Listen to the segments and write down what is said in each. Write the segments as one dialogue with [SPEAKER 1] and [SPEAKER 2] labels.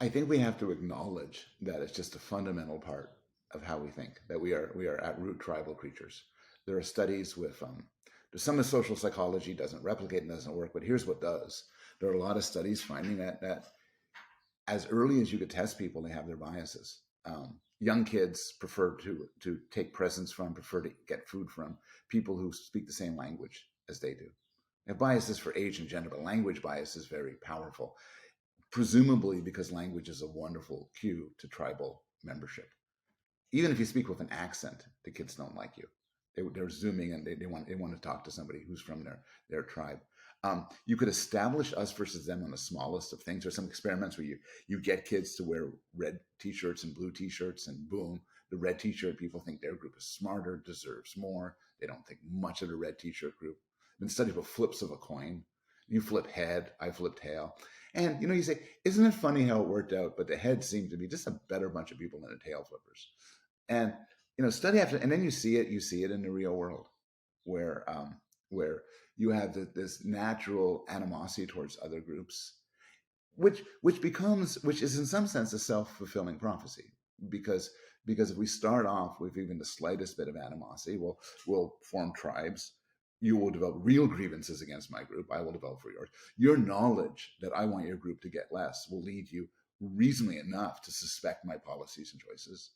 [SPEAKER 1] I think we have to acknowledge that it's just a fundamental part of how we think, that we are at root tribal creatures. There are studies with some of social psychology doesn't replicate and doesn't work, but here's what does. There are a lot of studies finding that as early as you could test people, they have their biases. Young kids prefer to take presents from, prefer to get food from people who speak the same language as they do. They have biases for age and gender, but language bias is very powerful, presumably because language is a wonderful cue to tribal membership. Even if you speak with an accent, the kids don't like you. They're zooming and they want to talk to somebody who's from their tribe. You could establish us versus them on the smallest of things. There's some experiments where you get kids to wear red t-shirts and blue t-shirts, and boom, the red t-shirt people think their group is smarter, deserves more. They don't think much of the red t-shirt group. Been studied with flips of a coin. You flip head, I flip tail. And you say, isn't it funny how it worked out? But the heads seem to be just a better bunch of people than the tail flippers. And study after, and then you see it in the real world, where you have this natural animosity towards other groups, which is in some sense a self-fulfilling prophecy, because if we start off with even the slightest bit of animosity, we'll form tribes. You will develop real grievances against my group. I will develop for yours. Your knowledge that I want your group to get less will lead you reasonably enough to suspect my policies and choices.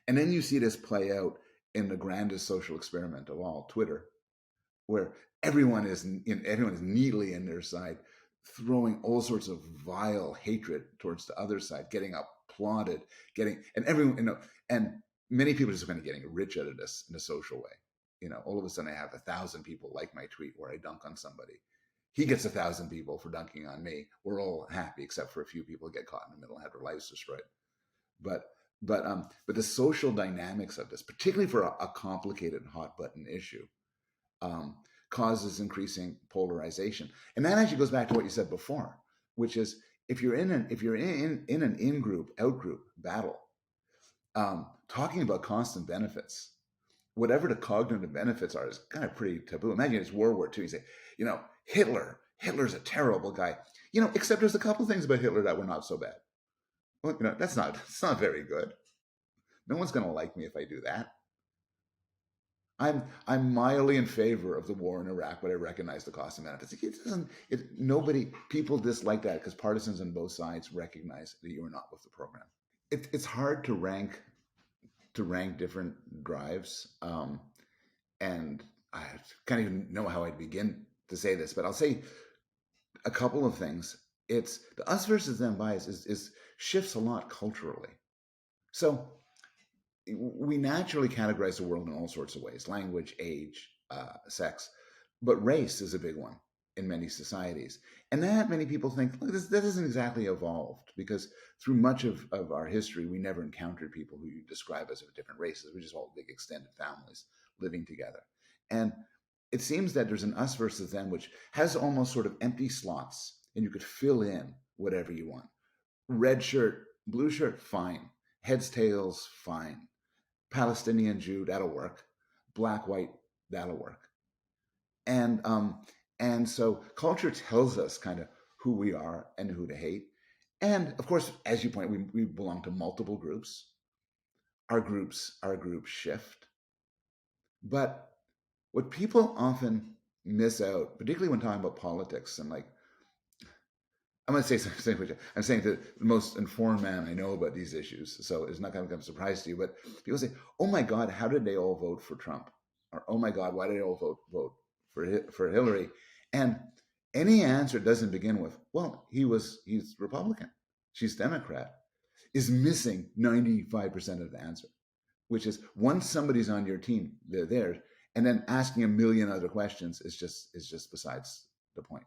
[SPEAKER 1] And then you see this play out in the grandest social experiment of all, Twitter, where everyone is neatly in their side, throwing all sorts of vile hatred towards the other side, getting applauded, and everyone, and many people are just kind of getting rich out of this in a social way. All of a sudden I have 1,000 people like my tweet where I dunk on somebody. He gets 1,000 people for dunking on me. We're all happy, except for a few people who get caught in the middle and have their lives destroyed. But the social dynamics of this, particularly for a complicated hot button issue, causes increasing polarization. And that actually goes back to what you said before, which is if you're in an in-group, out-group battle, talking about constant benefits, whatever the cognitive benefits are, is kind of pretty taboo. Imagine it's World War II. You say, Hitler's a terrible guy. Except there's a couple of things about Hitler that were not so bad. Well, it's not very good. No one's going to like me if I do that. I'm mildly in favor of the war in Iraq, but I recognize the cost and benefits. People dislike that because partisans on both sides recognize that you are not with the program. It's hard to rank different drives, and I can't even know how I'd begin to say this, but I'll say a couple of things. It's the us versus them bias is shifts a lot culturally. So we naturally categorize the world in all sorts of ways: language, age, sex, but race is a big one in many societies. And that many people think, look, that isn't exactly evolved, because through much of our history, we never encountered people who you describe as of different races. We're just all big extended families living together. And it seems that there's an us versus them, which has almost sort of empty slots, and you could fill in whatever you want. Red shirt, blue shirt, fine. Heads, tails, fine. Palestinian, Jew, that'll work. Black, white, that'll work. And so culture tells us kind of who we are and who to hate. And of course, as you point, we belong to multiple groups. Our groups shift. But what people often miss out, particularly when talking about politics, and I'm going to say something. I'm saying that the most informed man I know about these issues, so it's not going to come as a surprise to you. But people say, "Oh my God, how did they all vote for Trump?" Or "Oh my God, why did they all vote for Hillary?" And any answer doesn't begin with, "Well, he's Republican, she's Democrat," is missing 95% of the answer, which is once somebody's on your team, they're there, and then asking a million other questions is just besides the point.